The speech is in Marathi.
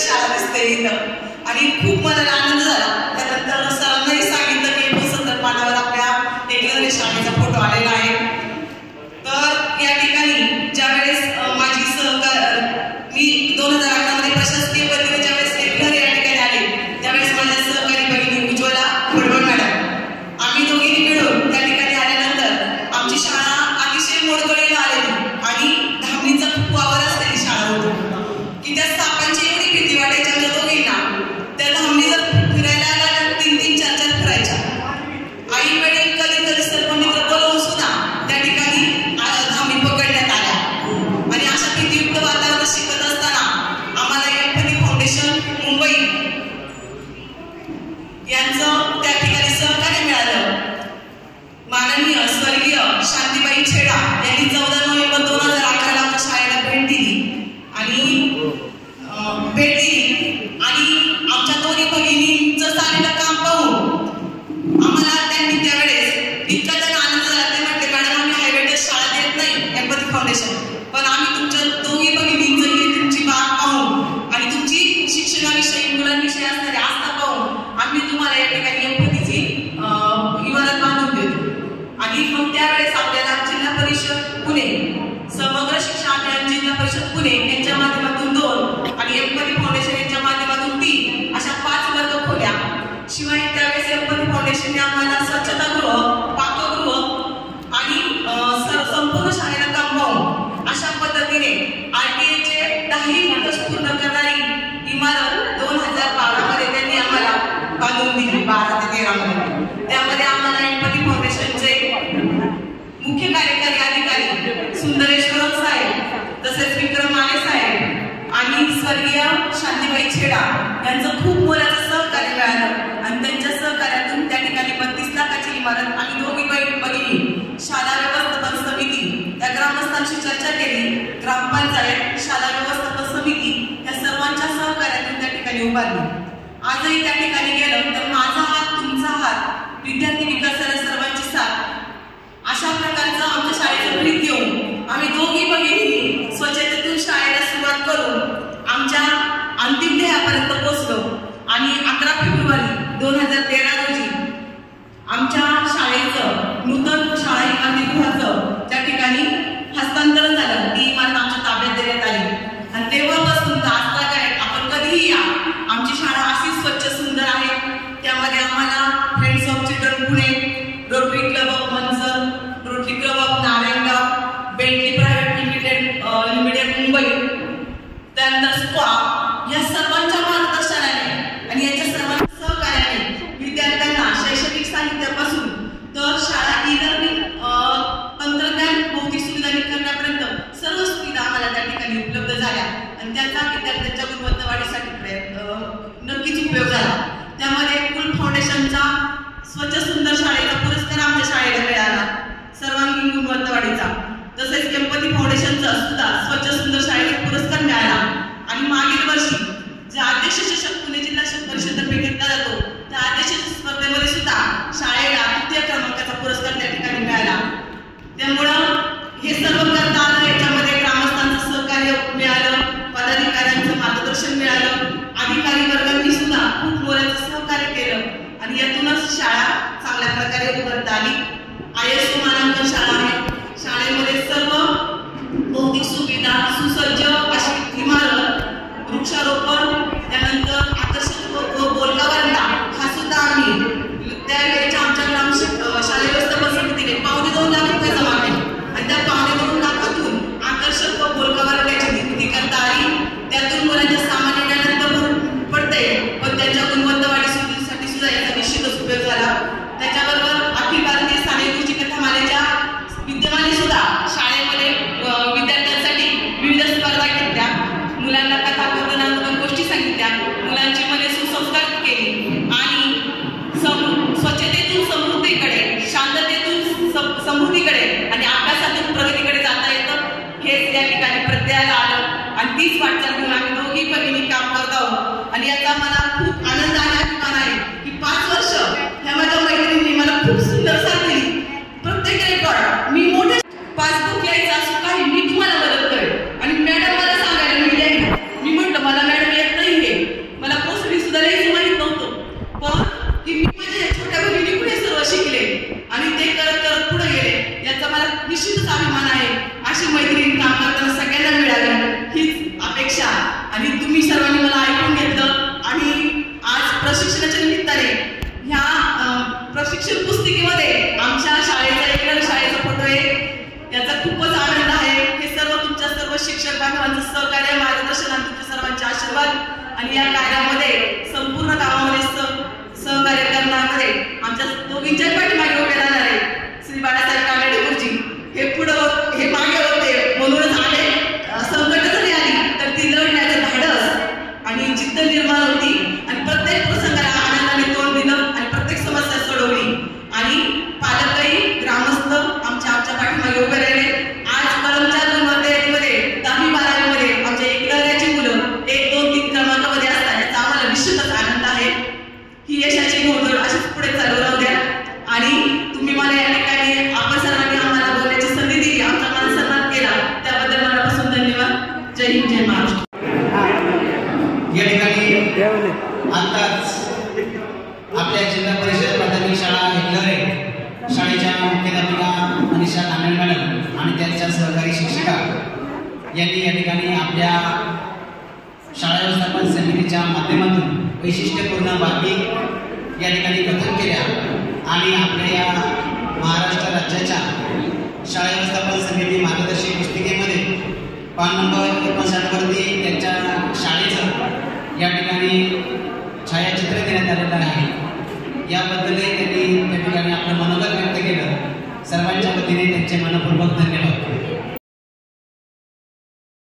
शाळा दिसते इथं आणि खूप मला आनंद झाला. त्यानंतर सरांनाही सांगितलं की वसंत पानावर आपल्या टेकलरी शाळेचा फोटो आलेला आहे. तर या ठिकाणी ज्यावेळेस माझी मी 2011 मध्ये प्रशासकीय पदवी ज्यावेळेस टेकलरी या ठिकाणी आले त्यावेळेस माझ्या सहकारी भगिनी उज्ज्वला भडवळ मॅडम आम्ही दोघींनी मिळून त्या ठिकाणी आल्यानंतर आमची शाळा अतिशय मोडकळीला आलेली आणि धामणीचा खूप वावर असलेली शाळा होती की त्या सापांची एवढी भीती वाटायची आमच्या दोघींना. त्या धामणी जर फिरायला आल्या 3-3, 4-4 फिरायच्या. आई वडील कधी सर्वमित्र बोलवून सुद्धा त्या ठिकाणी धामणी पकडण्यात आल्या आणि अशा भीतीयुक्त वातावरण शिकत असताना आम्हाला गणपती फाउंडेशन मुंबई यांचं त्या ठिकाणी सहकार्य मिळालं. माननीय स्वर्गीय शांतीबाई छेडा यांनी 14 नोव्हेंबर 2011 आमच्या शाळेला भेट दिली आणि आमच्या दोन्ही भगिनींचं चाललेलं काम पाहून आम्हाला त्यांनी त्यावेळेस इतका त्यांना आनंद झाला. ते म्हटले मॅडम आम्ही हायवेटेड शाळा देत नाही गणपती फाउंडेशन, पण आम्ही तुमच्या दोन्ही भगिनींचं ही तुमची बाग पाहून आणि तुमची शिक्षणाविषयी मुलांविषयी असणारी आस्था पाहून आम्ही तुम्हाला या ठिकाणी गणपतीची इमारत बांधून देतो. आणि मग त्यावेळेस आपल्याला जिल्हा परिषद पुणे समग्र शिक्षण अभियान जिल्हा परिषद पुणे यांच्या माध्यमातून 2 आणि गणपती फाउंडेशन यांच्या माध्यमातून 3 अशा 5 वर्ग खोल्या. शिवाय त्यावेळेस गणपती फाउंडेशनने आम्हाला स्वच्छतागृह, पाकगृह आणि संपूर्ण शाळेला कंपाऊंड अशा पद्धतीने RTIचे 10 निकष पूर्ण करणारी इमारत 2012 मध्ये त्यांनी आम्हाला बांधून दिली. 12 ते 13 मध्ये त्यामध्ये आम्हाला गणपती फाउंडेशनचे मुख्य कार्यकारी अधिकारी सुंदरेश्वर साहेब तसेच विक्रम माने साहेब आणि स्वर्गीय शांतीबाई छेडा यांचं खूप मोलाचं सहकार्य मिळालं आणि त्यांच्या सहकार्यातून त्या ठिकाणी 32 लाखाची इमारत आणि दोघी भगिनी शाळा व्यवस्थापन समिती त्या ग्रामस्थांशी चर्चा केली. ग्रामपंचायत, शाळा व्यवस्थापन समिती या सर्वांच्या सहकार्यातून त्या ठिकाणी उभारली. आजही त्या ठिकाणी गेलं तर माझा हात तुमचा हात विद्यार्थी विकासाला सर्वांची साथ अशा प्रकारचं आमच्या शाळेचं प्रीत घेऊन आम्ही दोघी भगिनी स्वच्छतेतून शाळेला सुरुवात करून आमच्या अंतिम ध्येयापर्यंत पोहोचलो. आणि 11 फेब्रुवारी 2013 रोजी आमच्या शाळेचं नूतन शाळा इमारतीगृहाचं त्या ठिकाणी हस्तांतरण झालं. ती इमारत आमच्या ताब्यात देण्यात आली आणि तेव्हापासून आता काय आपण कधीही या, आमची शाळा अशी स्वच्छ सुंदर आहे. त्यामध्ये आम्हाला friends of children Pune, rotary club of Mansar, rotary club of Narayangaon, Bentley private limited Mumbai, त्यानंतर स्क्वा या सर्वांच्या मार्गदर्शनाने आणि यांच्या सर्वांच्या सहकार्याने विद्यार्थ्यांना शैक्षणिक साहित्यापासून तर शाळा ई-लर्निंग तंत्रज्ञान भौतिक सुविधा करण्यापर्यंत सर्व सुविधा आम्हाला त्या ठिकाणी उपलब्ध झाल्या आणि त्याचा विद्यार्थ्यांच्या गुणवत्ता वाढीसाठी नक्कीच उपयोग झाला. त्यामध्ये कुल फाउंडेशनचा स्वच्छ सुंदर शाळेचा पुरस्कार आमच्या शाळेला मिळाला सर्वांगीण गुणवत्ता वाढीचा. तसेच गणपती फाउंडेशनचा सुद्धा स्वच्छ सुंदर शाळेचा पुरस्कार मिळाला. आणि मागील वर्षी जे अध्यक्ष चषक पुणे जिल्हा परिषदेतर्फे घेतला जातो त्या अध्यक्ष स्पर्धेमध्ये सुद्धा शाळेला 3य क्रमांकाचा पुरस्कार त्या ठिकाणी मिळाला. त्यामुळं हे सर्व करता आलं. याच्यामध्ये ग्रामस्थांचं सहकार्य मिळालं, पदाधिकाऱ्यांचं मार्गदर्शन मिळालं, अधिकारी वर्गांनी सुद्धा खूप मोलाचं सहकार्य केलं आणि यातूनच शाळा चांगल्या प्रकारे उभारता आली. ISO मानांकन शाळा आहे. शाळेमध्ये सर्व भौतिक सुविधा, सुसज्ज अशी इमारत, वृक्षारोपण, त्यानंतर आकर्षक बोलका वरंडा हा सुद्धा आम्ही त्यावेळेच्या आमच्या ग्राम शालेय व्यवस्थापन समितीने 2.25 लाख रुपये जमा केले आणि त्या 2.25 लाखातून आकर्षक व बोलका वरंड्याची निर्मिती करता आली. त्यातून मुलांच्या सामान्य ज्ञानात पडते पण त्यांच्या गुणवत्ता वाढीसाठी सुद्धा याचा निश्चितच उपयोग झाला. त्याच्याबरोबर अखिल भारतीय स्थानिक गोष्टी कथामालेच्या विद्यमाने सुद्धा शाळेमध्ये विद्यार्थ्यांसाठी विविध स्पर्धा घेतल्या. मुलांना कथा कथनात्मक गोष्टी सांगितल्या, मुलांची मने सुसंस्कार केली आणि स्वच्छतेतून समृद्धीकडे, शांततेतून समृद्धीकडे आणि अभ्यासातून प्रगतीकडे जाता येतं हेच या ठिकाणी प्रत्ययाला आलं आणि तीच वाटचाल घेऊन आम्ही दोघी भगिनी काम करत आहोत. आणि याचा मला खूप आनंद आणि अभिमान आहे की 5 वर्ष ह्या माझ्या मैत्रिणींनी मला खूप सुंदर साथ दिली. प्रत्येक रेकॉर्ड मी मोठ्या निश्चितच अभिमान आहे. अशी मैत्रीण काम करताना सगळ्यांना मिळावी हीच अपेक्षा. आणि तुम्ही सर्वांनी मला ऐकून घेतलं आणि आज प्रशिक्षणाच्या निमित्ताने ह्या प्रशिक्षण पुस्तिकेमध्ये आमच्या शाळेचा एकल शाळेचा फोटो आहे. याचा खूपच आनंद आहे. हे सर्व तुमच्या सर्व शिक्षक बांधवांचं सहकार्य, मार्गदर्शन आणि तुमच्या सर्वांचे आशीर्वाद आणि या कार्यामध्ये संपूर्ण गावामध्ये सहकार्य करण्यामध्ये आमच्या दोघींच्याही पाठीमागे उभे राहणारे श्री बाळासाहेब कानडे गुरुजी हे मागे होते म्हणूनच आले. संकट जरी आली तर ती लढण्याचं धाडस आणि जिद्द निर्माण होती आणि प्रत्येक प्रसंगाला आनंदाने तोंड दिलं आणि प्रत्येक समस्या सोडवली. आणि पालकही ग्रामस्थ आमच्या पाठीमागे उभे राहिले. आज कळमच्या 2 वर्गामध्ये 10वी 12वी मध्ये आमच्या एकलऱ्याची मुलं 1, 2, 3 क्रमांकामध्ये असतात. याचा आम्हाला निश्चितच आनंद आहे. ही यशाची घोडदौड अशीच पुढे चालू राहू द्या. आणि तुम्ही मला या ठिकाणी आपण सर्वांनी आम्हाला बोलण्याची संधी दिली, आमचा मान सन्मान केला, त्याबद्दल मनापासून धन्यवाद. जय हिंद, जय महाराष्ट्र. या ठिकाणी आताच आपल्या जिल्हा परिषद प्राथमिक शाळा एकलरे शाळेच्या मुख्याध्यापिका मनीषा कानडे मॅडम आणि त्यांच्या सहकारी शिक्षिका यांनी या ठिकाणी आपल्या शाळा व्यवस्थापन समितीच्या माध्यमातून वैशिष्ट्यपूर्ण बातमी या ठिकाणी कथन केल्या. आणि आपल्या या महाराष्ट्र राज्याच्या शाळा व्यवस्थापन समिती मार्गदर्शक पुस्तिकेमध्ये पान नंबर 59 वरती त्यांच्या शाळेचं या ठिकाणी छायाचित्र देण्यात आलेलं आहे. याबद्दलही त्यांनी त्या ठिकाणी आपलं मनोगत व्यक्त केलं. सर्वांच्या वतीने त्यांचे मनपूर्वक धन्यवाद.